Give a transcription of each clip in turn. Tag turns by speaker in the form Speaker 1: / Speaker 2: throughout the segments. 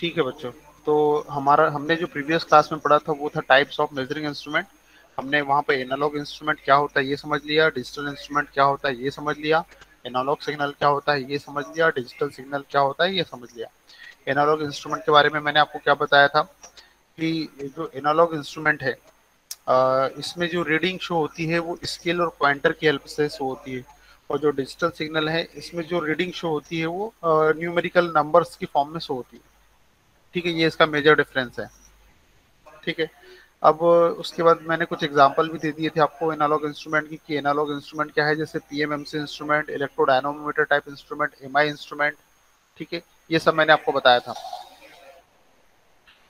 Speaker 1: ठीक है बच्चों। तो हमारा हमने जो प्रीवियस क्लास में पढ़ा था वो था टाइप्स ऑफ मेजरिंग इंस्ट्रूमेंट। हमने वहाँ पे एनालॉग इंस्ट्रूमेंट क्या होता है ये समझ लिया, डिजिटल इंस्ट्रूमेंट क्या होता है ये समझ लिया, एनालॉग सिग्नल क्या होता है ये समझ लिया, डिजिटल सिग्नल क्या होता है ये समझ लिया। एनालॉग इंस्ट्रूमेंट के बारे में मैंने आपको क्या बताया था कि ये जो एनालॉग इंस्ट्रूमेंट है इसमें जो रीडिंग शो होती है वो स्केल और पॉइंटर की हेल्प से शो होती है। और जो डिजिटल सिग्नल है इसमें जो रीडिंग शो होती है वो न्यूमेरिकल नंबर्स की फॉर्म में शो होती है। ठीक है, ये इसका मेजर डिफरेंस है। ठीक है। अब उसके बाद मैंने कुछ एग्जांपल भी दे दिए थे आपको एनालॉग इंस्ट्रूमेंट की कि एनालॉग इंस्ट्रूमेंट क्या है, जैसे PMMC instrument, electrodynamometer type instrument, MI instrument. ठीक है, ये सब मैंने आपको बताया था।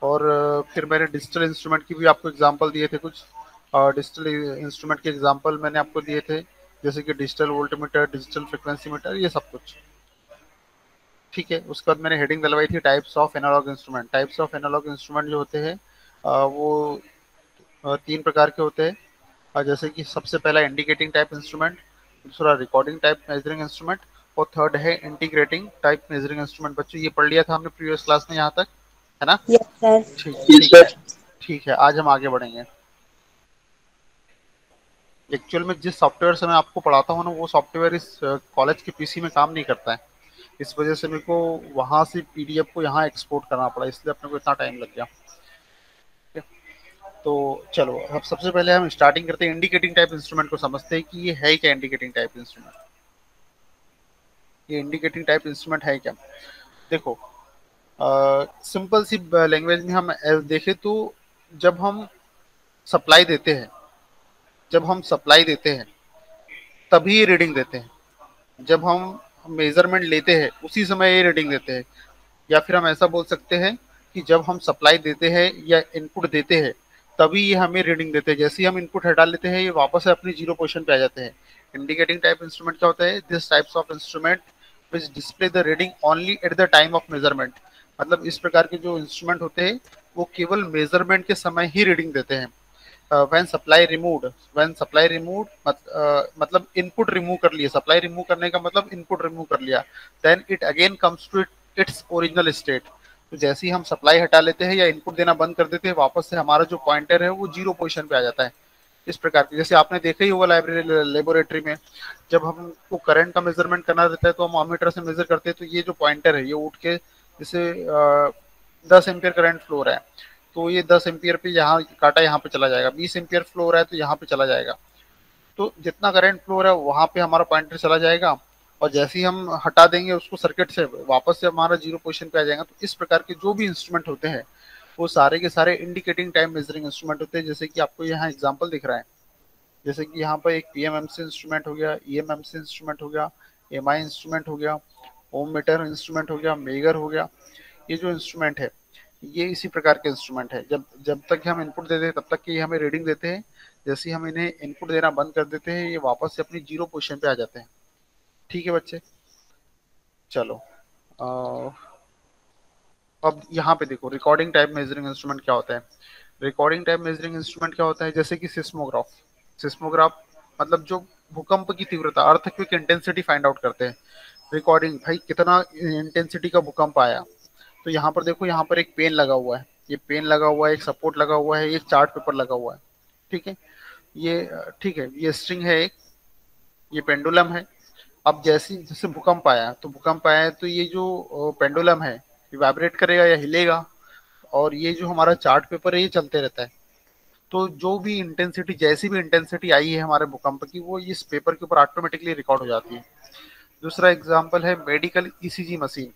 Speaker 1: और फिर मैंने डिजिटल इंस्ट्रूमेंट की भी आपको एग्जांपल दिए थे कुछ। डिजिटल इंस्ट्रूमेंट के एग्जांपल मैंने आपको दिए थे, जैसे कि digital voltmeter, digital frequency metre, ये सब कुछ। ठीक है, उसके बाद मैंने हेडिंग डलवाई थी types of analogue instrument. Types of analogue instrument जो होते हैं वो तीन प्रकार के होते हैं। जैसे कि सबसे पहला इंडिकेटिंग टाइप इंस्ट्रूमेंट, दूसरा रिकॉर्डिंग टाइप मेजरिंग इंस्ट्रूमेंट, और थर्ड है इंटीग्रेटिंग टाइप मेजरिंग इंस्ट्रूमेंट। बच्चों ये पढ़ लिया था हमने प्रीवियस क्लास में यहाँ तक, है ना?
Speaker 2: Yes sir.
Speaker 1: ठीक ठीक है। ठीक है, आज हम आगे बढ़ेंगे। एक्चुअल में जिस सॉफ्टवेयर से मैं आपको पढ़ाता हूँ ना वो सॉफ्टवेयर इस कॉलेज के पीसी में काम नहीं करता है। इस वजह से मेरे को वहां से पीडीएफ को यहाँ एक्सपोर्ट करना पड़ा, इसलिए अपने को इतना टाइम लग गया। ठीक है? तो चलो अब सबसे पहले हम स्टार्टिंग करते हैं, इंडिकेटिंग टाइप इंस्ट्रूमेंट को समझते हैं कि ये है क्या इंडिकेटिंग टाइप इंस्ट्रूमेंट। ये इंडिकेटिंग टाइप इंस्ट्रूमेंट है क्या? देखो, सिंपल सी लैंग्वेज में हम देखें तो जब हम सप्लाई देते हैं जब हम सप्लाई देते हैं तभी ये रीडिंग देते हैं। जब हम मेजरमेंट लेते हैं उसी समय ये रीडिंग देते हैं। या फिर हम ऐसा बोल सकते हैं कि जब हम सप्लाई देते हैं या इनपुट देते हैं तभी ये हमें रीडिंग देते हैं। जैसे ही हम इनपुट हटा लेते हैं ये वापस से अपनी जीरो पोजीशन पे आ जाते हैं। इंडिकेटिंग टाइप इंस्ट्रूमेंट क्या होता है? This types of instrument which display the reading only at the time of measurement. मतलब इस प्रकार के जो इंस्ट्रूमेंट होते हैं वो केवल मेजरमेंट के समय ही रीडिंग देते हैं। व्हेन सप्लाई रिमूव्ड मतलब इनपुट रिमूव कर लिया, सप्लाई रिमूव करने का मतलब इनपुट रिमूव कर लिया, then it again comes to its original state. तो जैसे ही हम सप्लाई हटा लेते हैं या इनपुट देना बंद कर देते हैं वापस से हमारा जो पॉइंटर है वो जीरो पोजीशन पे आ जाता है। इस प्रकार की, जैसे आपने देखा ही होगा लाइब्रेरी लेबोरेटरी में, जब हमको करंट का मेजरमेंट करना रहता है तो हम अमीटर से मेजर करते हैं, तो ये जो पॉइंटर है ये उठ के जैसे 10 एम्पियर करंट फ्लो हो रहा है तो ये 10 एम्पियर पे यहाँ काटा यहाँ पे चला जाएगा, 20 एम्पियर फ्लो हो रहा है तो यहाँ पे चला जाएगा। तो जितना करंट फ्लो हो रहा है वहां पे हमारा पॉइंटर चला जाएगा। और जैसे ही हम हटा देंगे उसको सर्किट से वापस से हमारा जीरो पोजीशन पे आ जाएगा। तो इस प्रकार के जो भी इंस्ट्रूमेंट होते हैं वो सारे के सारे इंडिकेटिंग टाइम मेजरिंग इंस्ट्रूमेंट होते हैं। जैसे कि आपको यहाँ एग्जांपल दिख रहा है, जैसे कि यहाँ पर एक पीएमएमसी इंस्ट्रूमेंट हो गया, ईएमएमसी इंस्ट्रूमेंट हो गया, एमआई इंस्ट्रूमेंट हो गया, ओम मीटर इंस्ट्रूमेंट हो गया, मेगर हो गया। ये जो इंस्ट्रूमेंट है ये इसी प्रकार के इंस्ट्रूमेंट है। जब जब तक हम इनपुट देते हैं तब तक ये हमें रीडिंग देते हैं। जैसे ही हम इन्हें इनपुट देना बंद कर देते हैं ये वापस से अपनी जीरो पोजीशन पे आ जाते हैं। ठीक है बच्चे, चलो। अब यहाँ पे देखो रिकॉर्डिंग टाइप मेजरिंग इंस्ट्रूमेंट क्या होता है। रिकॉर्डिंग टाइप मेजरिंग इंस्ट्रूमेंट क्या होता है? जैसे कि सिस्मोग्राफ। सिस्मोग्राफ मतलब जो भूकंप की तीव्रता, अर्थक्वेक इंटेंसिटी फाइंड आउट करते हैं। रिकॉर्डिंग, भाई कितना इंटेंसिटी का भूकंप आया। तो यहाँ पर देखो, यहाँ पर एक पेन लगा हुआ है, ये पेन लगा हुआ है, एक सपोर्ट लगा हुआ है, एक चार्ट पेपर लगा हुआ है। ठीक है, ये ठीक है, ये स्ट्रिंग है एक, ये पेंडुलम है। अब जैसे जैसे भूकंप आया तो भूकंप आया है तो ये जो पेंडुलम है ये वाइब्रेट करेगा या हिलेगा। और ये जो हमारा चार्ट पेपर है ये चलते रहता है। तो जो भी इंटेंसिटी, जैसी भी इंटेंसिटी आई है हमारे भूकंप की वो इस पेपर के ऊपर ऑटोमेटिकली रिकॉर्ड हो जाती है। दूसरा एग्जांपल है medical ECG machine,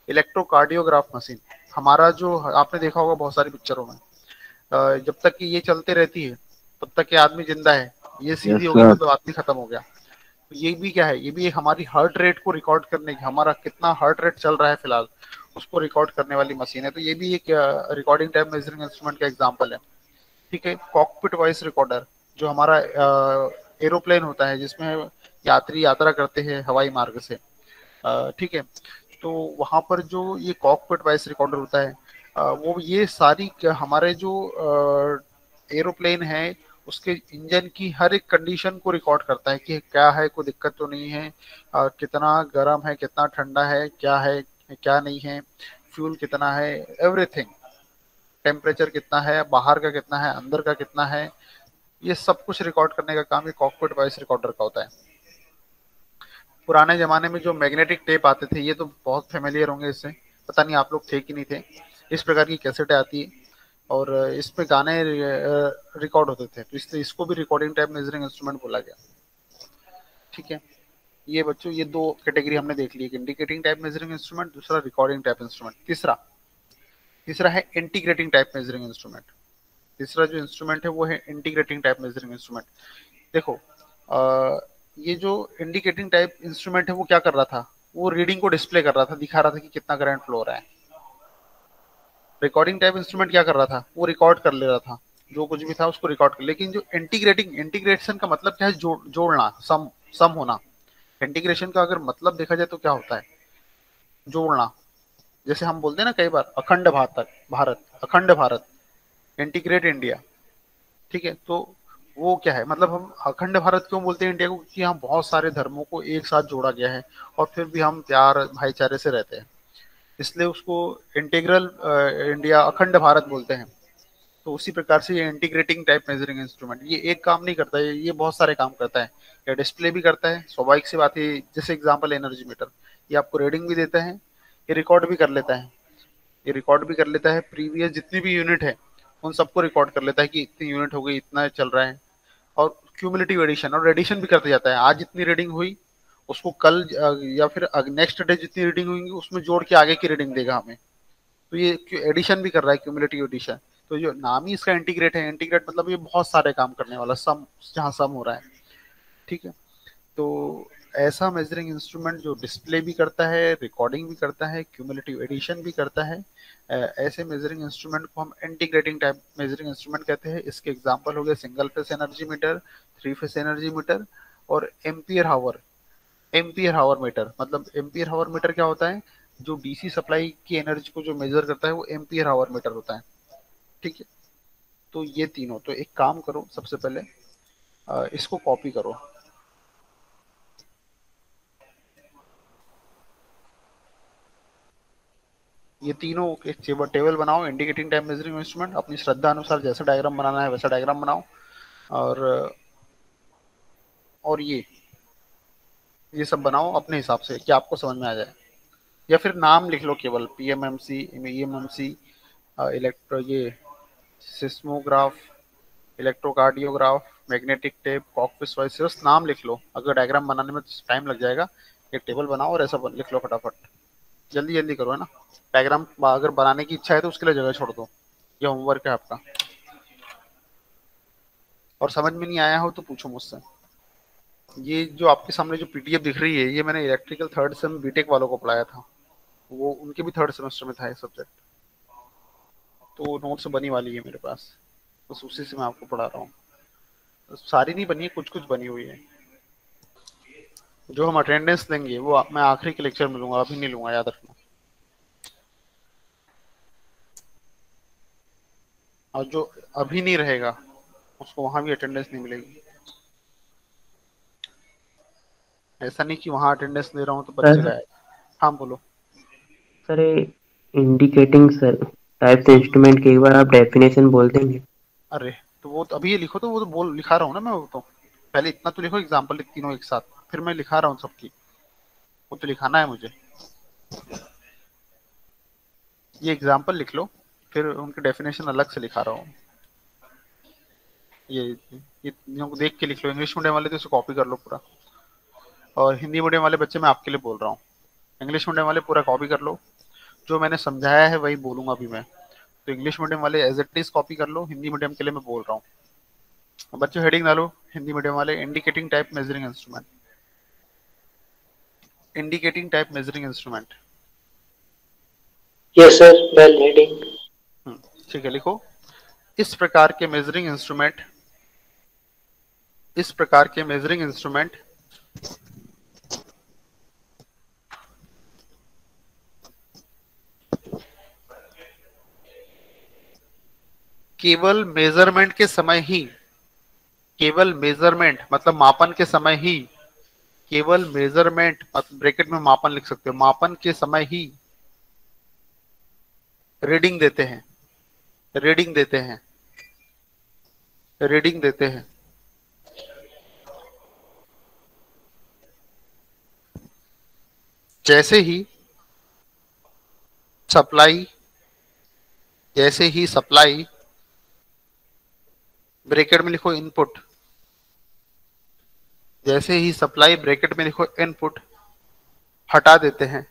Speaker 1: electrocardiograph machine. हमारा जो आपने देखा होगा बहुत सारी पिक्चरों में, जब तक कि ये चलते रहती है तब तक ये आदमी जिंदा है, ये सीधी
Speaker 3: यस
Speaker 1: हो गई
Speaker 3: सर।
Speaker 1: मतलब आदमी खत्म हो गया। तो ये भी क्या है, ये भी एक हमारी हार्ट रेट को रिकॉर्ड करने की, हमारा कितना हार्ट रेट चल रहा है फिलहाल उसको रिकॉर्ड करने वाली मशीन है। तो ये भी एक रिकॉर्डिंग टाइप मेजरिंग इंस्ट्रूमेंट का एग्जांपल है। ठीक है, कॉकपिट वॉइस रिकॉर्डर, जो हमारा एरोप्लेन होता है जिसमें यात्री यात्रा करते हैं हवाई मार्ग से। ठीक है, तो वहां पर जो ये कॉकपिट वॉइस रिकॉर्डर होता है वो ये सारी हमारे जो एरोप्लेन है उसके इंजन की हर एक कंडीशन को रिकॉर्ड करता है कि क्या है, कोई दिक्कत तो नहीं है, कितना गर्म है, कितना ठंडा है, क्या नहीं है, फ्यूल कितना है, एवरीथिंग, टेम्परेचर कितना है, बाहर का कितना है, अंदर का कितना है, ये सब कुछ रिकॉर्ड करने का काम ये कॉकपिट वॉइस रिकॉर्डर का होता है। पुराने जमाने में जो मैग्नेटिक टेप आते थे, ये तो बहुत फेमिलियर होंगे इससे, पता नहीं आप लोग थे कि नहीं थे। इस प्रकार की कैसेटें आती है और इसमें गाने रिकॉर्ड होते थे, तो इसलिए इसको भी रिकॉर्डिंग टाइप मेजरिंग इंस्ट्रूमेंट बोला गया। ठीक है, ये बच्चों ये दो कैटेगरी हमने देख ली, एक इंडिकेटिंग टाइप मेजरिंग इंस्ट्रूमेंट, दूसरा रिकॉर्डिंग टाइप इंस्ट्रूमेंट। तीसरा तीसरा है इंटीग्रेटिंग टाइप मेजरिंग इंस्ट्रूमेंट। तीसरा जो इंस्ट्रूमेंट है वो है इंटीग्रेटिंग टाइप मेजरिंग इंस्ट्रूमेंट। देखो ये जो इंडिकेटिंग टाइप इंस्ट्रूमेंट है वो क्या कर रहा था, वो रीडिंग को डिस्प्ले कर रहा था, दिखा रहा था कि कितना करंट फ्लो हो रहा है। रिकॉर्डिंग टाइप इंस्ट्रूमेंट क्या कर रहा था, वो रिकॉर्ड कर ले रहा था, जो कुछ भी था उसको रिकॉर्ड कर। लेकिन जो इंटीग्रेशन का मतलब क्या है, जोड़ना, सम होना। इंटीग्रेशन का अगर मतलब देखा जाए तो क्या होता है, जोड़ना। जैसे हम बोलते हैं ना कई बार अखंड भारत, अखंड भारत, इंटीग्रेट इंडिया। ठीक है, तो वो क्या है, मतलब हम अखंड भारत क्यों बोलते हैं इंडिया को, क्योंकि यहाँ बहुत सारे धर्मों को एक साथ जोड़ा गया है और फिर भी हम प्यार भाईचारे से रहते हैं, इसलिए उसको इंटीग्रल इंडिया, अखंड भारत बोलते हैं। तो उसी प्रकार से ये इंटीग्रेटिंग टाइप मेजरिंग इंस्ट्रूमेंट ये एक काम नहीं करता है, ये बहुत सारे काम करता है। ये डिस्प्ले भी करता है, स्वाभाविक सी बात है, जैसे एग्जांपल एनर्जी मीटर, ये आपको रीडिंग भी देता है, ये रिकॉर्ड भी कर लेता है। ये रिकॉर्ड भी कर लेता है प्रीवियस जितनी भी यूनिट है उन सबको रिकॉर्ड कर लेता है कि इतनी यूनिट हो गई, इतना चल रहा है। और क्यूमुलेटिव एडिशन और एडिशन भी करते जाता है, आज जितनी रीडिंग हुई उसको कल या फिर नेक्स्ट डे जितनी रीडिंग हुई उसमें जोड़ के आगे की रीडिंग देगा हमें। तो ये एडिशन भी कर रहा है, क्यूमुलेटिव एडिशन। तो जो नाम ही इसका इंटीग्रेट है, इंटीग्रेट मतलब ये बहुत सारे काम करने वाला, सम, जहाँ सम हो रहा है। ठीक है, तो ऐसा मेजरिंग इंस्ट्रूमेंट जो डिस्प्ले भी करता है, रिकॉर्डिंग भी करता है, क्यूमुलेटिव एडिशन भी करता है, ऐसे मेजरिंग इंस्ट्रूमेंट को हम इंटीग्रेटिंग टाइप मेजरिंग इंस्ट्रूमेंट कहते हैं। इसके एग्जांपल हो गए single phase energy meter, three phase energy meter और एम्पियर हावर। एम्पियर हावर मीटर मतलब, एम्पियर हावर मीटर क्या होता है, जो डीसी सप्लाई की एनर्जी को जो मेजर करता है वो एम्पियर हावर मीटर होता है। ठीक है, तो ये तीनों, तो एक काम करो सबसे पहले इसको कॉपी करो, ये तीनों एक टेबल बनाओ, इंडिकेटिंग टाइम मेजरिंग इंस्ट्रूमेंट, अपनी श्रद्धा अनुसार जैसा डायग्राम बनाना है वैसा डायग्राम बनाओ। और और ये सब बनाओ अपने हिसाब से कि आपको समझ में आ जाए, या फिर नाम लिख लो केवल, पीएमएमसी, ईएमएमसी, इलेक्ट्रो, ये seismograph, electrocardiograph, magnetic tape, cockpit voice, बस नाम लिख लो। अगर डायग्राम बनाने में टाइम लग जाएगा, एक टेबल बनाओ और ऐसा लिख लो फटाफट, जल्दी जल्दी करो, है ना। डायग्राम अगर बनाने की इच्छा है तो उसके लिए जगह छोड़ दो, ये होमवर्क है आपका। और समझ में नहीं आया हो तो पूछो मुझसे। ये जो आपके सामने जो पीडीएफ दिख रही है, ये मैंने इलेक्ट्रिकल थर्ड सेम बीटेक वालों को पढ़ाया था, वो उनके भी थर्ड सेमेस्टर में था ये सब्जेक्ट, तो नोट्स बनी वाली है मेरे पास, बस उसी से मैं आपको पढ़ा रहा हूँ। सारी नहीं बनी है, कुछ कुछ बनी हुई है। जो हम अटेंडेंस देंगे वो मैं आखिरी के लेक्चर में लूंगा, अभी नहीं लूंगा, याद रखना। और जो अभी नहीं रहेगा उसको वहां भी अटेंडेंस नहीं मिलेगी। ऐसा नहीं कि वहां अटेंडेंस दे रहा हूँ तो बच्चे
Speaker 2: सर
Speaker 1: गायब। हाँ बोलो।
Speaker 2: सर ये इंडिकेटिंग सर टाइप्स इंस्ट्रूमेंट की एक बार आप डेफिनेशन बोल देंगे?
Speaker 1: अरे तो वो तो अभी ये लिखो, तो वो तो बोल लिखा रहा हूँ ना मैं, वो तो पहले इतना तो लिखो एग्जाम्पल तीनों एक साथ, फिर मैं लिखा रहा हूँ सबकी, वो तो लिखाना है मुझे। ये एग्जाम्पल लिख लो, फिर उनकी डेफिनेशन अलग से लिखा रहा हूँ। ये तीनों को देख के लिख लो, इंग्लिश मीडियम वाले तो इसे कॉपी कर लो पूरा, और हिंदी मीडियम वाले बच्चे मैं आपके लिए बोल रहा हूँ। इंग्लिश मीडियम वाले पूरा कॉपी कर लो, जो मैंने समझाया है वही बोलूंगा अभी मैं। तो इंग्लिश मीडियम वाले एज इट इज कॉपी कर लो, हिंदी मीडियम के लिए मैं बोल रहा हूँ। बच्चों हेडिंग डालो, हिंदी मीडियम वाले indicating type measuring instrument, indicating type measuring instrument.
Speaker 2: Yes sir, well reading.
Speaker 1: ठीक है, लिखो, इस प्रकार के मेजरिंग इंस्ट्रूमेंट, इस प्रकार के मेजरिंग इंस्ट्रूमेंट केवल मेजरमेंट के समय ही, केवल मेजरमेंट मतलब मापन के समय ही, केवल मेजरमेंट मतलब ब्रैकेट में मापन लिख सकते हो, मापन के समय ही रीडिंग देते हैं, रीडिंग देते हैं, रीडिंग देते हैं। जैसे ही सप्लाई, जैसे ही सप्लाई, ब्रैकेट में लिखो इनपुट, जैसे ही सप्लाई ब्रैकेट में लिखो इनपुट हटा देते हैं,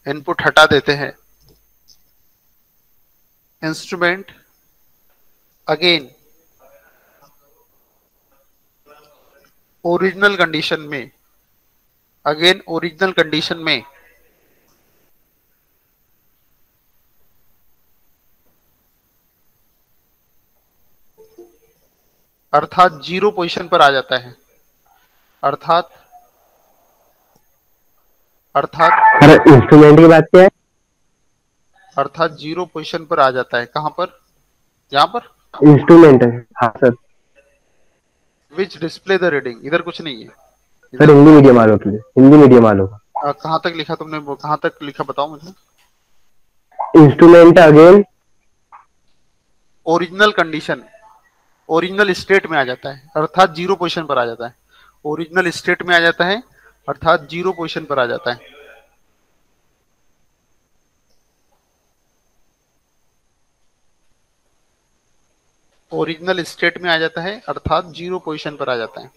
Speaker 1: इनपुट हटा देते हैं, इंस्ट्रूमेंट अगेन ओरिजिनल कंडीशन में, अगेन ओरिजिनल कंडीशन में अर्थात जीरो पोजीशन पर आ जाता है, अर्थात अर्थात
Speaker 2: सर इंस्ट्रूमेंट की बात क्या है?
Speaker 1: अर्थात जीरो पोजीशन पर आ जाता है। कहां पर? यहां पर
Speaker 2: इंस्ट्रूमेंट है, हाँ sir.
Speaker 1: Which display the reading, इधर कुछ नहीं है,
Speaker 2: सर
Speaker 1: इधर
Speaker 2: हिंदी मीडियम वालों के लिए, हिंदी मीडियम वालों का।
Speaker 1: कहां तक लिखा तुमने, वो कहां तक लिखा बताओ मुझे।
Speaker 2: Instrument again
Speaker 1: original condition, original state में आ जाता है अर्थात जीरो पोजीशन पर आ जाता है, ओरिजिनल स्टेट में आ जाता है अर्थात जीरो पोजीशन पर आ जाता है। ओरिजिनल स्टेट में आ जाता है अर्थात जीरो पोजीशन पर आ जाता है।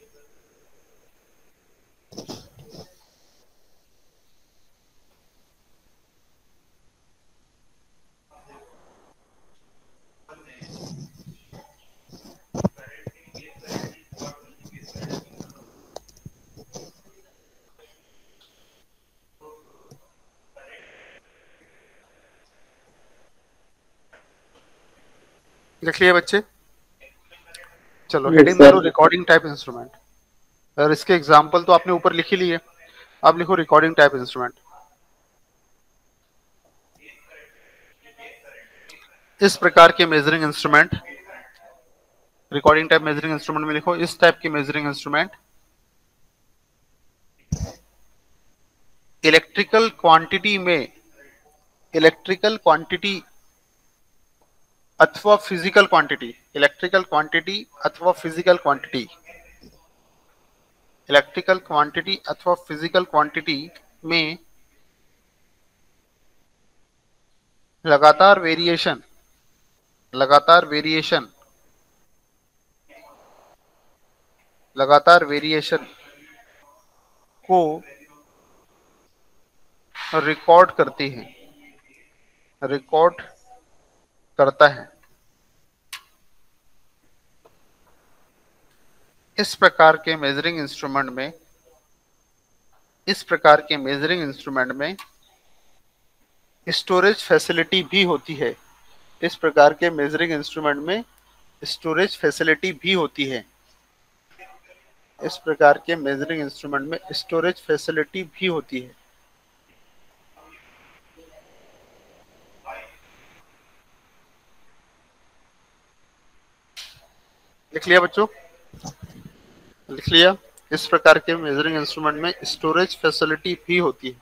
Speaker 1: लिख लिया बच्चे? चलो
Speaker 2: यस
Speaker 1: हेडिंग
Speaker 2: सर।
Speaker 1: मारो रिकॉर्डिंग टाइप इंस्ट्रूमेंट, और इसके एग्जाम्पल तो आपने ऊपर लिख ही लिए, अब लिखो रिकॉर्डिंग टाइप इंस्ट्रूमेंट। इस प्रकार के measuring instrument, recording type measuring instrument में लिखो इस टाइप के मेजरिंग इंस्ट्रूमेंट इलेक्ट्रिकल क्वांटिटी में, इलेक्ट्रिकल क्वांटिटी अथवा फिजिकल क्वांटिटी, इलेक्ट्रिकल क्वांटिटी अथवा फिजिकल क्वांटिटी, इलेक्ट्रिकल क्वांटिटी अथवा फिजिकल क्वांटिटी में लगातार वेरिएशन, लगातार वेरिएशन, लगातार वेरिएशन को रिकॉर्ड करती है, रिकॉर्ड करता है। इस प्रकार के मेजरिंग इंस्ट्रूमेंट में, इस प्रकार के मेजरिंग इंस्ट्रूमेंट में स्टोरेज फैसिलिटी भी होती है, इस प्रकार के मेजरिंग इंस्ट्रूमेंट में स्टोरेज फैसिलिटी भी होती है, इस प्रकार के मेजरिंग इंस्ट्रूमेंट में स्टोरेज फैसिलिटी भी होती है। लिख लिया बच्चों? लिख लिया? इस प्रकार के मेजरिंग इंस्ट्रूमेंट में स्टोरेज फैसिलिटी भी होती है।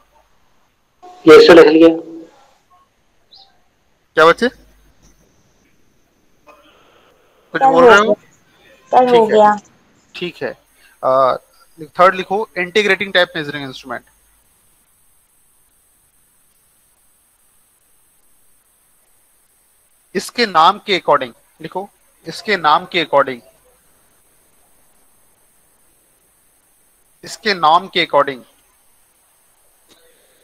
Speaker 2: यस सर, लिख लिया।
Speaker 1: क्या बच्चे, कुछ
Speaker 3: सर
Speaker 1: बोल
Speaker 3: हो
Speaker 1: रहे
Speaker 3: गया,
Speaker 1: हो?
Speaker 3: सर हो
Speaker 1: ठीक है,
Speaker 3: गया।
Speaker 1: ठीक है। थर्ड लिखो इंटीग्रेटिंग टाइप मेजरिंग इंस्ट्रूमेंट। इसके नाम के अकॉर्डिंग लिखो, इसके नाम के अकॉर्डिंग, इसके नाम के अकॉर्डिंग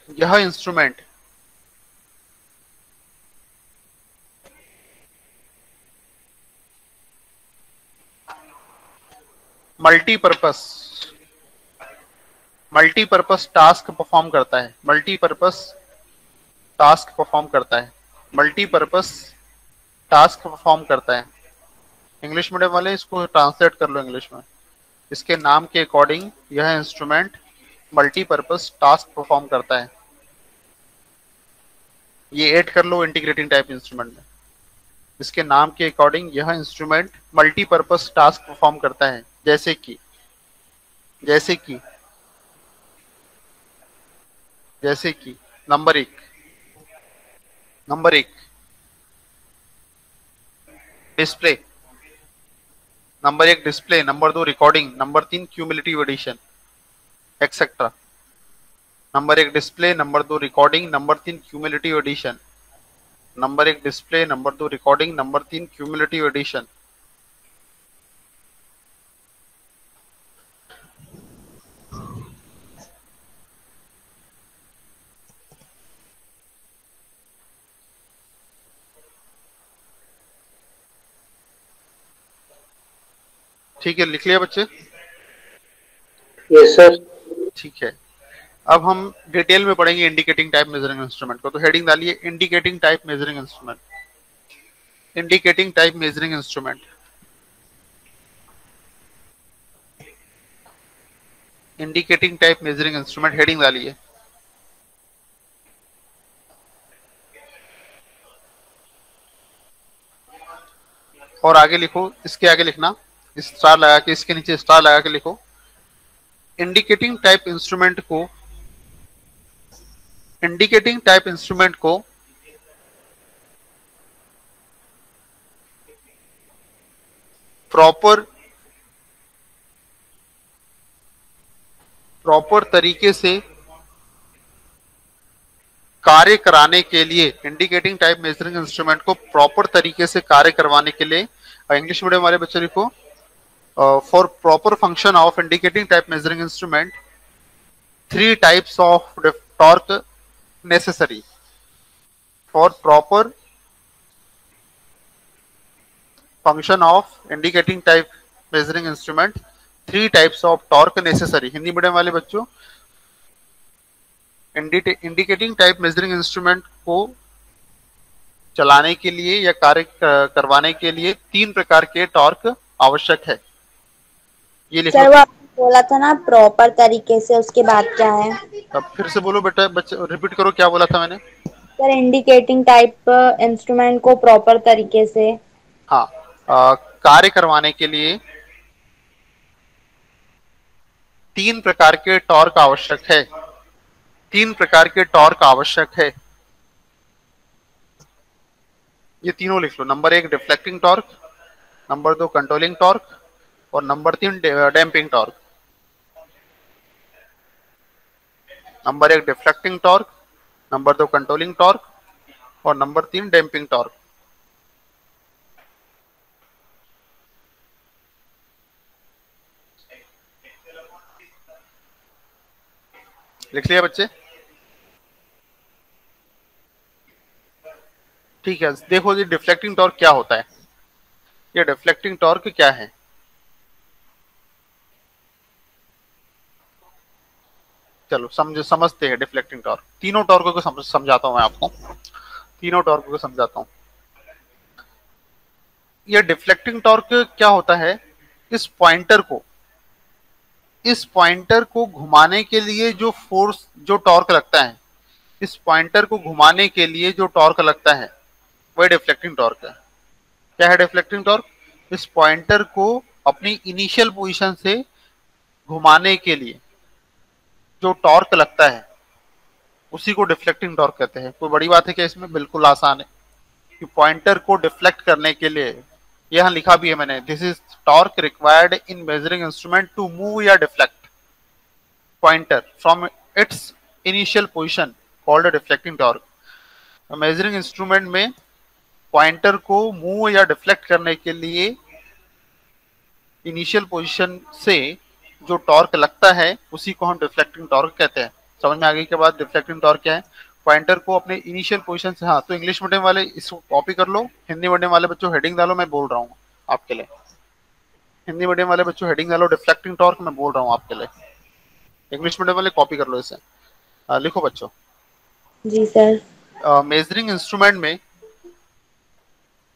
Speaker 1: यह instrument multipurpose, multipurpose task perform करता है, मल्टीपर्पस टास्क परफॉर्म करता है, मल्टीपर्पस टास्क परफॉर्म करता है। इंग्लिश मीडियम वाले इसको ट्रांसलेट कर लो इंग्लिश में। इसके नाम के अकॉर्डिंग यह इंस्ट्रूमेंट मल्टीपर्पस टास्क परफॉर्म करता है। ये ऐड कर लो इंटीग्रेटिंग टाइप इंस्ट्रूमेंट में। इसके नाम के अकॉर्डिंग यह इंस्ट्रूमेंट मल्टीपर्पस टास्क परफॉर्म करता है, जैसे कि, जैसे कि, जैसे कि number 1 number 1 display, number 1 display, number 2 recording, number 3 cumulative addition etcetera. Number 1 display, number 2 recording, number 3 cumulative addition. Number 1 display, number 2 recording, number 3 cumulative addition. ठीक है, लिख लिया बच्चे?
Speaker 2: Yes sir.
Speaker 1: ठीक है, अब हम डिटेल में पढ़ेंगे इंडिकेटिंग टाइप मेजरिंग इंस्ट्रूमेंट को। तो हेडिंग डालिए indicating type measuring instrument. Indicating type measuring instrument, indicating type measuring instrument, heading डालिए। और आगे लिखो, इसके आगे लिखना, स्टार लगा के, इसके नीचे स्टार लगा के लिखो इंडिकेटिंग टाइप इंस्ट्रूमेंट को, इंडिकेटिंग टाइप इंस्ट्रूमेंट को प्रॉपर तरीके से कार्य कराने के लिए, इंडिकेटिंग टाइप मेजरिंग इंस्ट्रूमेंट को प्रॉपर तरीके से कार्य करवाने के लिए, इंग्लिश मीडियम वाले बच्चे लिखो for proper function of indicating type measuring instrument 3 types of torque necessary. For proper function of indicating type measuring instrument 3 types of torque necessary. Hindi medium वाले बच्चों, इंडिकेटिंग टाइप मेजरिंग इंस्ट्रूमेंट को चलाने के लिए या कार्य करवाने के लिए 3 प्रकार के टॉर्क आवश्यक है। ये लिखो।
Speaker 3: सर वो आपने बोला था ना प्रॉपर तरीके से, उसके बाद क्या है?
Speaker 1: अब फिर से बोलो बेटा, बच्चे रिपीट करो, क्या बोला था मैंने?
Speaker 3: सर इंडिकेटिंग टाइप इंस्ट्रूमेंट को प्रॉपर तरीके से,
Speaker 1: हाँ, कार्य करवाने के लिए 3 प्रकार के टॉर्क आवश्यक है। 3 प्रकार के टॉर्क आवश्यक है, ये तीनों लिख लो। Number 1 deflecting torque, number 2 controlling torque, और number 3 damping torque. Number 1 deflecting torque, number 2 controlling torque, और नंबर 3 डैम्पिंग टॉर्क। लिख लिया बच्चे? ठीक है, देखो जी डिफ्लेक्टिंग टॉर्क क्या होता है। ये डिफ्लेक्टिंग टॉर्क क्या है? चलो समझते हैं डिफ्लेक्टिंग टॉर्क। तीनों टॉर्कों को समझाता हूं मैं आपको, तीनों टॉर्कों को समझाता हूं। ये डिफ्लेक्टिंग टॉर्क क्या होता है? इस पॉइंटर को घुमाने के लिए जो फोर्स, जो टॉर्क लगता है, इस पॉइंटर को घुमाने के लिए जो टॉर्क लगता है वह डिफ्लेक्टिंग टॉर्क है। क्या है डिफ्लेक्टिंग टॉर्क? इस पॉइंटर को अपनी इनिशियल पोजीशन से घुमाने के लिए जो टॉर्क लगता है उसी को डिफ्लेक्टिंग टॉर्क कहते हैं। कोई बड़ी बात है क्या इसमें? बिल्कुल आसान है कि पॉइंटर को डिफ्लेक्ट करने के लिए, यहां लिखा भी है मैंने, this is torque required in measuring instrument to move या deflect pointer from its initial position called deflecting torque. Measuring instrument में पॉइंटर को मूव या डिफ्लेक्ट करने के लिए इनिशियल पोजीशन से जो टॉर्क लगता है उसी को हम डिफ्लेक्टिंग टॉर्क कहते हैं। समझ में आ गई के बाद डिफ्लेक्टिंग टॉर्क क्या है? पॉइंटर को अपने इनिशियल पोजीशन से, हाँ तो इंग्लिश मीडियम वाले इसको कॉपी कर लो, हिंदी मीडियम वाले बच्चों हेडिंग डालो, मैं बोल रहा हूँ आपके लिए। हिंदी मीडियम वाले बच्चों हेडिंग डालो डिफ्लेक्टिंग टॉर्क, मैं बोल रहा हूँ आपके लिए। इंग्लिश मीडियम वाले कॉपी कर लो इसे। लिखो बच्चों।
Speaker 3: जी सर।
Speaker 1: मेजरिंग इंस्ट्रूमेंट में,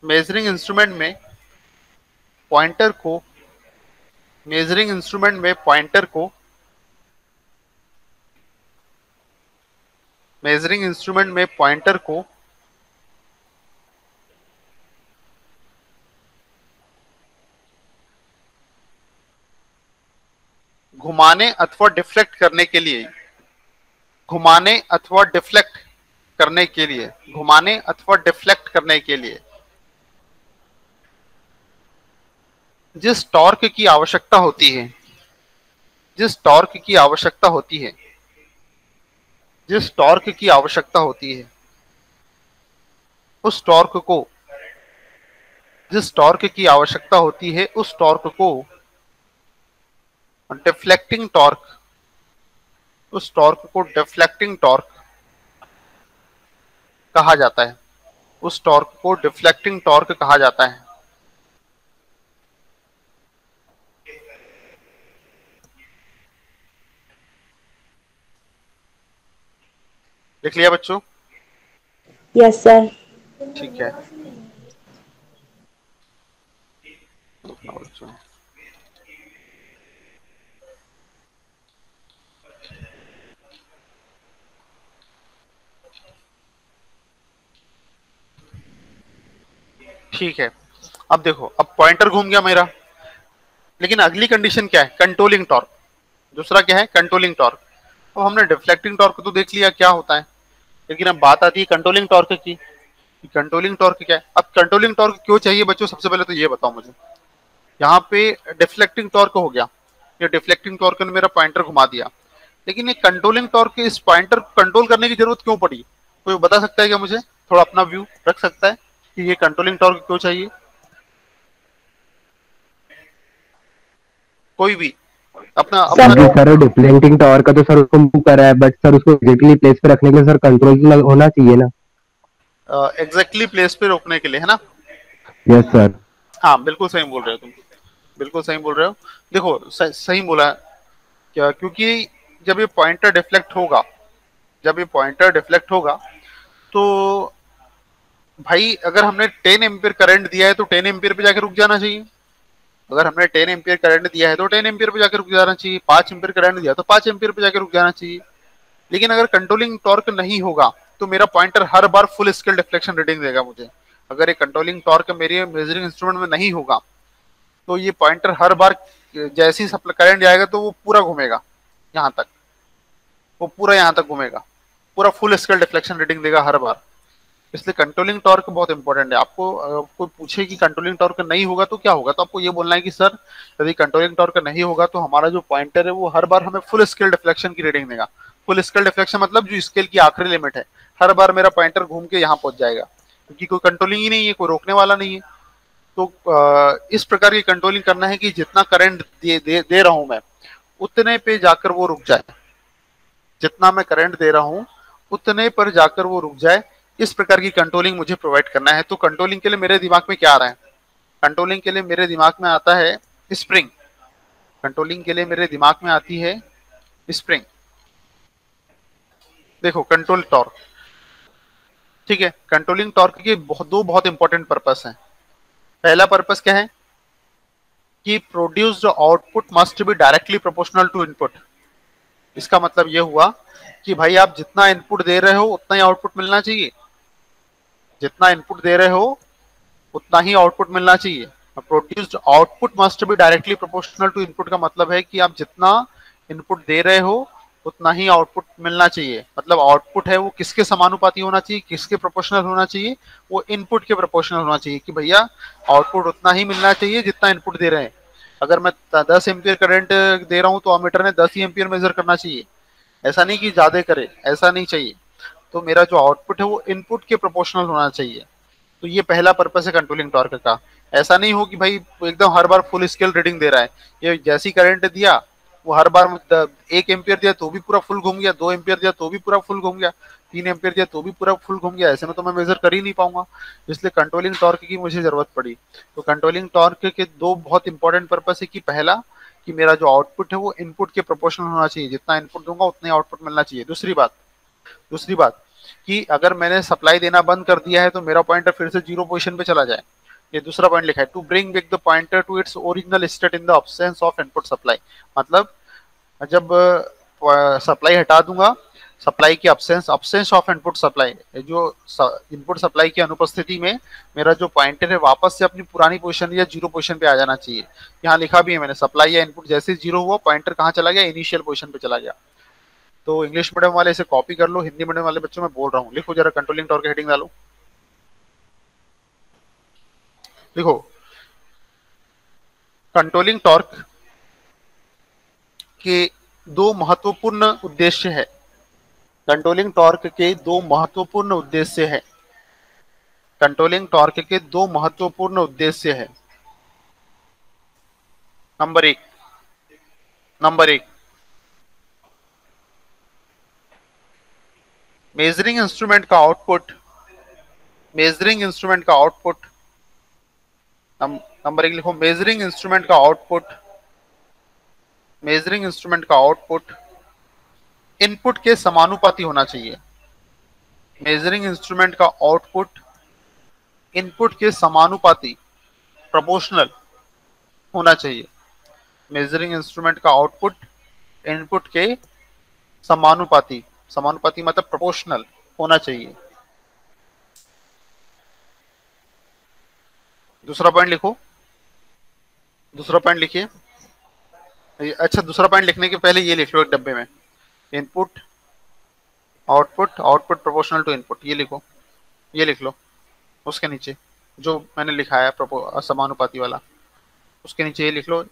Speaker 1: मेजरिंग इंस्ट्रूमेंट में पॉइंटर को, मेजरिंग इंस्ट्रूमेंट में पॉइंटर को, मेजरिंग इंस्ट्रूमेंट में पॉइंटर को घुमाने अथवा डिफ्लेक्ट करने के लिए, घुमाने अथवा डिफ्लेक्ट करने के लिए, घुमाने अथवा डिफ्लेक्ट करने के लिए जिस टॉर्क की आवश्यकता होती है, जिस टॉर्क की आवश्यकता होती है, जिस टॉर्क की आवश्यकता होती है, उस टॉर्क को, जिस टॉर्क की आवश्यकता होती है उस टॉर्क को डिफ्लेक्टिंग टॉर्क, उस टॉर्क को डिफ्लेक्टिंग टॉर्क कहा जाता है, उस टॉर्क को डिफ्लेक्टिंग टॉर्क कहा जाता है। लिख लिया बच्चों?
Speaker 3: Yes sir.
Speaker 1: ठीक है, बच्चों ठीक है। अब देखो, अब पॉइंटर घूम गया मेरा, लेकिन अगली कंडीशन क्या है? Controlling torque. दूसरा क्या है? Controlling torque. अब हमने डिफ्लेक्टिंग टॉर्क तो देख लिया क्या होता है, लेकिन अब बात आती है कंट्रोलिंग टॉर्क की। कंट्रोलिंग टॉर्क क्या है? अब कंट्रोलिंग टॉर्क क्यों चाहिए बच्चों? सबसे पहले तो ये बताओ मुझे। यहाँ पे डिफ्लेक्टिंग टॉर्क हो गया, ये डिफ्लेक्टिंग टॉर्क ने मेरा पॉइंटर घुमा दिया, लेकिन ये कंट्रोलिंग टॉर्क के इस पॉइंटर को कंट्रोल करने की जरूरत क्यों पड़ी? कोई बता सकता है क्या मुझे? थोड़ा अपना व्यू रख सकता है कि ये कंट्रोलिंग टॉर्क क्यों चाहिए? कोई भी अपना अपना
Speaker 2: सर डिफ्लेक्टिंग टॉर्क का तो सर उसको मूव कर रहा है, बट सर उसको एग्जैक्टली प्लेस पे रखने के लिए सर कंट्रोल होना चाहिए ना।
Speaker 1: एग्जैक्टली प्लेस पे रोकने के लिए, है ना?
Speaker 2: Yes sir.
Speaker 1: हाँ बिल्कुल सही बोल रहे हो तुम, बिल्कुल सही बोल रहे हो। देखो सही बोला है क्या, क्योंकि जब ये पॉइंटर डिफ्लेक्ट होगा, जब ये पॉइंटर डिफ्लेक्ट होगा तो भाई अगर हमने 10 एम्पीयर करंट दिया है तो 10 एम्पीयर पे जाकर रुक जाना चाहिए। अगर हमने 10 एम्पीयर करंट दिया है तो 10 एम्पीयर पे जाकर रुक जाना चाहिए। 5 एम्पीयर करंट दिया तो 5 एम्पीयर पे जाकर रुक जाना चाहिए। लेकिन अगर कंट्रोलिंग टॉर्क नहीं होगा तो मेरा पॉइंटर हर बार फुल स्केल डिफ्लेक्शन रीडिंग देगा मुझे। अगर ये कंट्रोलिंग टॉर्क मेरे मेजरिंग इंस्ट्रूमेंट में नहीं होगा तो ये पॉइंटर हर बार जैसे ही करंट जाएगा तो वो पूरा घूमेगा यहाँ तक, वो पूरा यहाँ तक घूमेगा, पूरा फुल स्केल डिफ्लेक्शन रीडिंग देगा हर बार। इसलिए कंट्रोलिंग टॉर्क बहुत इंपॉर्टेंट है। आपको कोई पूछे कि कंट्रोलिंग टॉर्क नहीं होगा तो क्या होगा, तो आपको ये बोलना है कि सर यदि कंट्रोलिंग टॉर्क नहीं होगा तो हमारा जो पॉइंटर है वो हर बार हमें फुल स्केल डिफ्लेक्शन की रीडिंग देगा। फुल स्केल डिफ्लेक्शन मतलब जो स्केल की आखिरी लिमिट है, हर बार मेरा पॉइंटर घूम के यहाँ पहुंच जाएगा, क्योंकि कोई कंट्रोलिंग ही नहीं है, कोई रोकने वाला नहीं है। तो इस प्रकार की कंट्रोलिंग करना है कि जितना करंट दे रहा हूं मैं उतने पे जाकर वो रुक जाए, जितना मैं करंट दे रहा हूं उतने पर जाकर वो रुक जाए। इस प्रकार की कंट्रोलिंग मुझे प्रोवाइड करना है। तो कंट्रोलिंग के लिए मेरे दिमाग में क्या आ रहा है? कंट्रोलिंग के लिए मेरे दिमाग में आता है स्प्रिंग। कंट्रोलिंग के लिए मेरे दिमाग में आती है स्प्रिंग। देखो कंट्रोल टॉर्क, ठीक है, कंट्रोलिंग टॉर्क के दो बहुत इंपॉर्टेंट पर्पस हैं। पहला पर्पस क्या है कि produced output must be directly proportional to input. इसका मतलब यह हुआ कि भाई आप जितना इनपुट दे रहे हो उतना ही आउटपुट मिलना चाहिए, जितना इनपुट दे रहे हो उतना ही आउटपुट मिलना चाहिए। Produced output must be directly proportional to input का मतलब है कि आप जितना इनपुट दे रहे हो उतना ही आउटपुट मिलना चाहिए। मतलब आउटपुट है वो किसके समानुपाती होना चाहिए, किसके प्रोपोर्शनल होना चाहिए? वो इनपुट के प्रोपोर्शनल होना चाहिए कि भैया आउटपुट उतना ही मिलना चाहिए जितना इनपुट दे रहे हैं। अगर मैं 10 एम्पियर करंट दे रहा हूँ तो अमीटर ने 10 ही एम्पियर मेजर करना चाहिए, ऐसा नहीं कि ज्यादा करे, ऐसा नहीं चाहिए। तो मेरा जो आउटपुट है वो इनपुट के प्रोपोर्शनल होना चाहिए। तो ये पहला पर्पस है कंट्रोलिंग टॉर्क का। ऐसा नहीं हो कि भाई एकदम हर बार फुल स्केल रीडिंग दे रहा है, ये जैसी करंट दिया वो हर बार 1 एम्पियर दिया तो भी पूरा फुल घूम गया, 2 एम्पियर दिया तो भी पूरा फुल घूम गया, 3 एम्पियर दिया तो भी पूरा फुल घूम गया। ऐसे में तो मैं मेजर कर ही नहीं पाऊंगा। इसलिए कंट्रोलिंग टॉर्क की मुझे जरूरत पड़ी। तो कंट्रोलिंग टॉर्क के दो बहुत इंपॉर्टेंट पर्पस है कि पहला कि मेरा जो आउटपुट है वो इनपुट के प्रोपोर्शनल होना चाहिए, जितना इनपुट दूंगा उतना ही आउटपुट मिलना चाहिए। दूसरी बात कि अगर मैंने सप्लाई देना बंद कर दिया है तो मेरा पॉइंटर फिर से 0 पोजीशन पे चला जाए। ये दूसरा पॉइंट लिखा है, to bring back the pointer to its original state in the absence of input supply. मतलब जब सप्लाई हटा दूंगा, सप्लाई की अब्सेंस ऑफ इनपुट सप्लाई, जो इनपुट सप्लाई की अनुपस्थिति में मेरा जो पॉइंटर है वापस से अपनी पुरानी पोजीशन या 0 पोजीशन पे आ जाना चाहिए। यहाँ लिखा भी है मैंने, सप्लाई या इनपुट जैसे 0 हुआ पॉइंटर कहाँ चला गया? इनिशियल पोजीशन पे चला गया। तो इंग्लिश मीडियम वाले इसे कॉपी कर लो, हिंदी मीडियम वाले बच्चों मैं बोल रहा हूँ, लिखो जरा कंट्रोलिंग टॉर्क की हेडिंग डालो। देखो कंट्रोलिंग टॉर्क के दो महत्वपूर्ण उद्देश्य है। कंट्रोलिंग टॉर्क के दो महत्वपूर्ण उद्देश्य है। कंट्रोलिंग टॉर्क के दो महत्वपूर्ण उद्देश्य है। नंबर एक मेजरिंग इंस्ट्रूमेंट का आउटपुट, मेजरिंग इंस्ट्रूमेंट का आउटपुट, नंबर एक लिखो, मेजरिंग इंस्ट्रूमेंट का आउटपुट, मेजरिंग इंस्ट्रूमेंट का आउटपुट इनपुट के समानुपाती होना चाहिए। मेजरिंग इंस्ट्रूमेंट का आउटपुट इनपुट के समानुपाती, प्रोपोर्शनल होना चाहिए। मेजरिंग इंस्ट्रूमेंट का आउटपुट इनपुट के समानुपाती, समानुपाती मतलब प्रोपोर्शनल होना चाहिए। दूसरा पॉइंट लिखो, दूसरा पॉइंट लिखिए। अच्छा दूसरा पॉइंट लिखने के पहले ये लिख लो एक डब्बे में, input output, output proportional to input, ये लिखो, ये लिख लो। उसके नीचे जो मैंने लिखा है समानुपाती वाला, उसके नीचे ये लिख लो,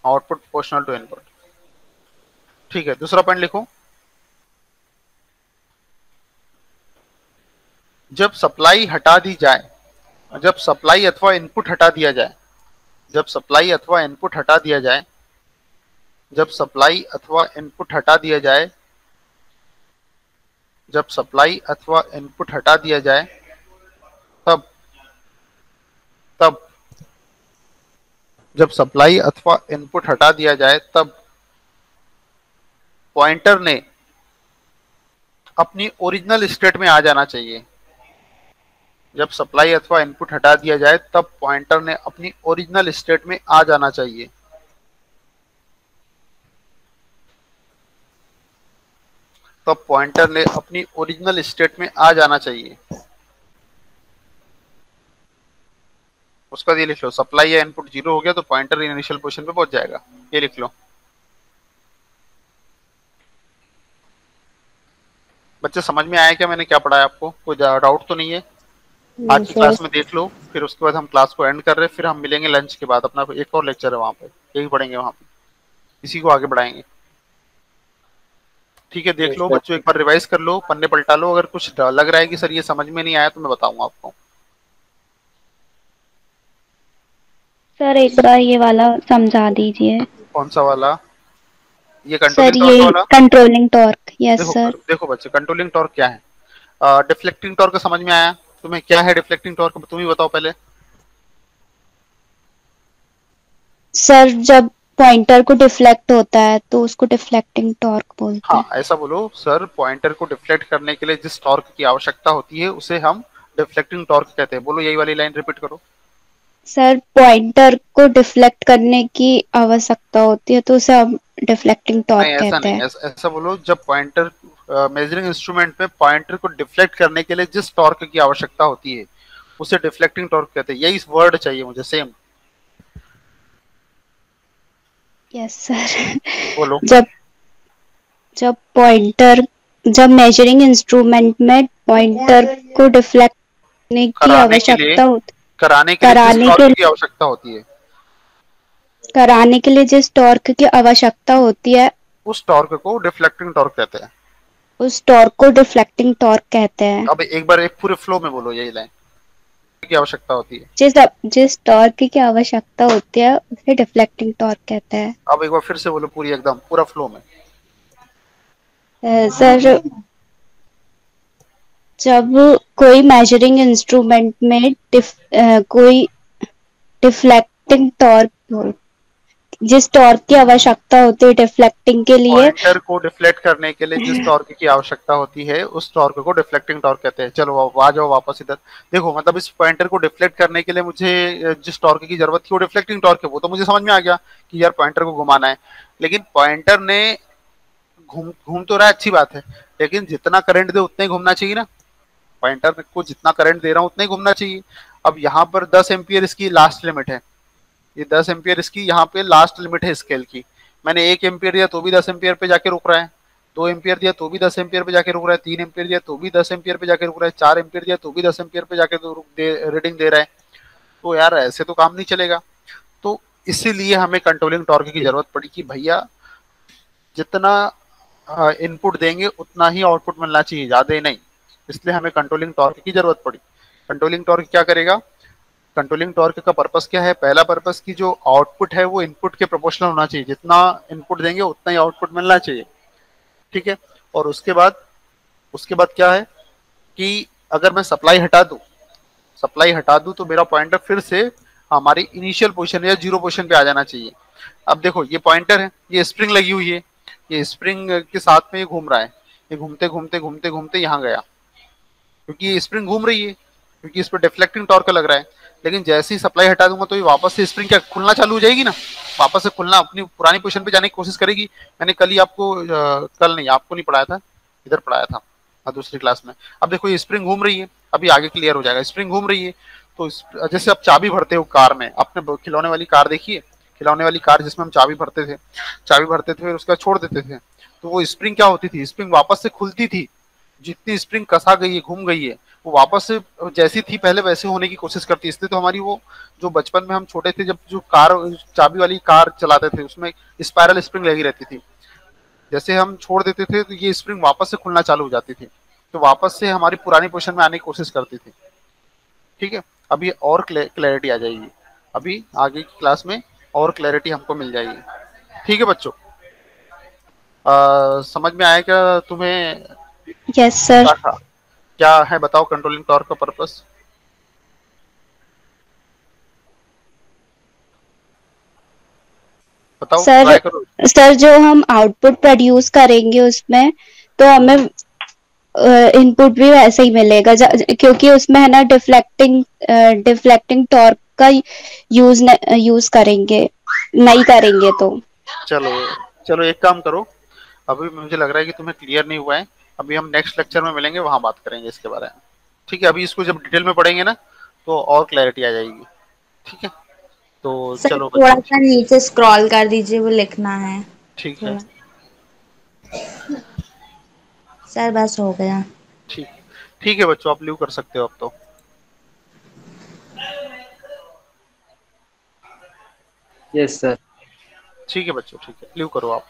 Speaker 1: आउटपुट प्रोपोर्शनल टू इनपुट। ठीक है, दूसरा पॉइंट लिखो, जब सप्लाई हटा दी जाए, जब सप्लाई अथवा इनपुट हटा दिया जाए, जब सप्लाई अथवा इनपुट हटा दिया जाए, जब सप्लाई अथवा इनपुट हटा दिया जाए, जब सप्लाई अथवा इनपुट हटा दिया जाए, तब तब जब सप्लाई अथवा इनपुट हटा दिया जाए तब पॉइंटर ने अपनी ओरिजिनल स्टेट में आ जाना चाहिए। जब सप्लाई अथवा इनपुट हटा दिया जाए तब पॉइंटर ने अपनी ओरिजिनल स्टेट में आ जाना चाहिए। तब पॉइंटर ने अपनी ओरिजिनल स्टेट में आ जाना चाहिए। उसका ये लिख लो, सप्लाई या इनपुट 0 हो गया तो पॉइंटर इनिशियल पोजीशन पे पहुंच जाएगा, ये लिख लो। बच्चे समझ में आया क्या मैंने क्या पढ़ाया आपको? कोई डाउट तो नहीं है? आज की क्लास में देख लो, फिर उसके बाद हम क्लास को एंड कर रहे हैं, फिर हम मिलेंगे लंच के बाद, अपना एक और लेक्चर है वहां पे, यही पढ़ेंगे वहां पे, इसी को आगे बढ़ाएंगे। ठीक है, देख लो बच्चों, एक बार रिवाइज कर लो, पन्ने पलटा लो, अगर कुछ लग रहा है कि सर ये समझ में नहीं आया तो मैं बताऊंगा आपको।
Speaker 4: सर एक बार ये वाला समझा दीजिए।
Speaker 1: कौन सा वाला? ये
Speaker 4: सर
Speaker 1: कंट्रोलिंग
Speaker 4: ये
Speaker 1: टॉर्क वाला?
Speaker 4: कंट्रोलिंग टॉर्क, यस
Speaker 1: देखो
Speaker 4: सर।
Speaker 1: देखो बच्चे, कंट्रोलिंग टॉर्क क्या है? डिफ्लेक्टिंग टॉर्क का समझ में आया तुम्हें? क्या है डिफ्लेक्टिंग टॉर्क, तुम ही बताओ पहले।
Speaker 4: सर जब पॉइंटर को डिफ्लेक्ट होता है तो उसको डिफ्लेक्टिंग टॉर्क बोलते हैं।
Speaker 1: हाँ ऐसा बोलो, सर पॉइंटर को डिफ्लेक्ट करने के लिए जिस टॉर्क की आवश्यकता होती है उसे हम डिफ्लेक्टिंग टॉर्क कहते हैं। बोलो यही वाली लाइन रिपीट करो।
Speaker 4: सर पॉइंटर को डिफ्लेक्ट करने की आवश्यकता होती है तो उसे हम डिफ्लेक्टिंग टॉर्क
Speaker 1: नहीं ऐसा
Speaker 4: कहते
Speaker 1: नहीं,
Speaker 4: हैं।
Speaker 1: ऐसा बोलो, जब पॉइंटर मेजरिंग इंस्ट्रूमेंट में पॉइंटर को डिफ्लेक्ट करने के लिए जिस टॉर्क की आवश्यकता होती है उसे डिफ्लेक्टिंग टॉर्क कहते हैं। यही वर्ड चाहिए मुझे, सेम।
Speaker 4: Yes sir.
Speaker 1: बोलो।
Speaker 4: जब पॉइंटर, जब मेजरिंग इंस्ट्रूमेंट में पॉइंटर को डिफ्लेक्ट करने की आवश्यकता होती,
Speaker 1: कराने के लिए जिस टॉर्क की आवश्यकता होती है,
Speaker 4: कराने के लिए जिस टॉर्क की आवश्यकता होती है
Speaker 1: उस टॉर्क को डिफ्लेक्टिंग टॉर्क कहते हैं।
Speaker 4: उस टॉर्क को डिफ्लेक्टिंग टॉर्क कहते हैं।
Speaker 1: अब एक बार एक पूरे फ्लो में बोलो यही लाइन, की आवश्यकता होती है,
Speaker 4: जिस टॉर्क की आवश्यकता होती है उसे डिफ्लेक्टिंग टॉर्क कहते हैं।
Speaker 1: अब एक बार फिर से बोलो पूरी, एकदम पूरा फ्लो में।
Speaker 4: सर जब कोई मेजरिंग इंस्ट्रूमेंट में कोई डिफ्लेक्टिंग टॉर्क, जिस टॉर्क की आवश्यकता होती है डिफ्लेक्टिंग के लिए,
Speaker 1: पॉइंटर को डिफ्लेक्ट करने के लिए जिस टॉर्क की आवश्यकता होती है उस टॉर्क को डिफ्लेक्टिंग टॉर्क कहते हैं। चलो आ जाओ वापस इधर। देखो मतलब इस पॉइंटर को डिफ्लेक्ट करने के लिए मुझे जिस टॉर्क की जरूरत थी वो डिफ्लेक्टिंग टॉर्क है, वो तो मुझे समझ में आ गया कि यार पॉइंटर को घुमाना है, लेकिन पॉइंटर ने घूम तो रहा है, अच्छी बात है, लेकिन जितना करंट दे उतना ही घूमना चाहिए ना। पॉइंटर को जितना करंट दे रहा हूँ उतना ही घूमना चाहिए। अब यहाँ पर 10 एम्पियर इसकी लास्ट लिमिट है, ये 10 एम्पियर इसकी यहाँ पे लास्ट लिमिट है स्केल की। मैंने 1 एम्पियर दिया तो भी 10 एम्पियर पे जाके रुक रहा है, 2 एम्पियर दिया तो भी 10 एम्पियर पे जाके रुक रहा है, 3 एम्पियर दिया तो भी 10 एम्पियर पे जाके रुक रहा है, 4 एम्पियर दिया तो भी 10 एम्पियर पे जाके तो रीडिंग दे रहा है। तो यार ऐसे तो काम नहीं चलेगा। तो इसीलिए हमें कंट्रोलिंग टॉर्क की जरूरत पड़ी कि भैया जितना इनपुट देंगे उतना ही आउटपुट मिलना चाहिए, ज्यादा ही नहीं। इसलिए हमें कंट्रोलिंग टॉर्क की जरूरत पड़ी। कंट्रोलिंग टॉर्क क्या करेगा? कंट्रोलिंग टॉर्क का पर्पस क्या है? पहला पर्पस की जो आउटपुट है वो इनपुट के प्रोपोर्शनल होना चाहिए, जितना इनपुट देंगे उतना ही आउटपुट मिलना चाहिए, ठीक है। और उसके बाद क्या है कि अगर मैं सप्लाई हटा दूं तो मेरा पॉइंटर फिर से हमारी इनिशियल पोजीशन या जीरो पोजीशन पे आ जाना चाहिए। अब देखो ये पॉइंटर है, ये स्प्रिंग लगी हुई है, ये स्प्रिंग के साथ में ये घूम रहा है, ये घूमते घूमते घूमते घूमते यहाँ गया, क्योंकि ये स्प्रिंग घूम रही है, क्योंकि इस पर डिफ्लेक्टिंग टॉर्क लग रहा है। लेकिन जैसे ही सप्लाई हटा दूंगा तो ये वापस से स्प्रिंग क्या खुलना चालू हो जाएगी ना, वापस से खुलना, अपनी पुरानी पोजीशन पे जाने की कोशिश करेगी। मैंने कल ही आपको कल नहीं, आपको नहीं पढ़ाया था, इधर पढ़ाया था दूसरी क्लास में। अब देखो ये स्प्रिंग घूम रही है, अभी आगे क्लियर हो जाएगा। स्प्रिंग घूम रही है तो जैसे आप चाबी भरते हो कार में, आपने खिलौने वाली कार देखी है, खिलौने वाली कार जिसमें हम चाबी भरते थे फिर उसका छोड़ देते थे, तो वो स्प्रिंग क्या होती थी, स्प्रिंग वापस से खुलती थी। जितनी स्प्रिंग कसा गई है, घूम गई है, वो वापस से जैसी थी पहले वैसे होने की कोशिश करती है। इसलिए तो हमारी वो जो बचपन में हम छोटे थे जब जो कार चाबी वाली कार चलाते थे उसमें स्पाइरल स्प्रिंग लगी रहती थी, जैसे हम छोड़ देते थे तो ये स्प्रिंग वापस से खुलना चालू हो जाती थी, तो वापस से हमारी पुरानी पोजीशन में आने की कोशिश करती थी, ठीक है। अभी और क्लैरिटी आ जाएगी, अभी आगे की क्लास में और क्लैरिटी हमको मिल जाएगी, ठीक है बच्चों। समझ में आया क्या तुम्हें?
Speaker 4: Yes sir.
Speaker 1: क्या है बताओ कंट्रोलिंग टॉर्क का पर्पस? बताओ, ट्राई करो।
Speaker 4: सर जो हम आउटपुट प्रोड्यूस करेंगे उसमें तो हमें इनपुट भी वैसे ही मिलेगा, क्योंकि उसमें है ना डिफ्लेक्टिंग टॉर्क का यूज करेंगे नहीं करेंगे तो।
Speaker 1: चलो चलो एक काम करो, अभी मुझे लग रहा है कि तुम्हें क्लियर नहीं हुआ है, अभी हम नेक्स्ट लेक्चर में मिलेंगे, वहां बात करेंगे इसके बारे में, ठीक है। अभी इसको जब डिटेल में पढ़ेंगे ना तो और क्लैरिटी आ जाएगी, ठीक है। तो
Speaker 3: सर
Speaker 1: चलो
Speaker 3: थोड़ा
Speaker 1: बच्चों,
Speaker 3: सा नीचे स्क्रॉल कर दीजिए, वो लिखना है
Speaker 1: ठीक है,
Speaker 3: थोड़ा। सर बस हो गया।
Speaker 1: ठीक ठीक है बच्चों, आप लीव कर सकते हो अब तो।
Speaker 2: Yes sir.
Speaker 1: ठीक है बच्चों, ठीक है, लीव करो आप।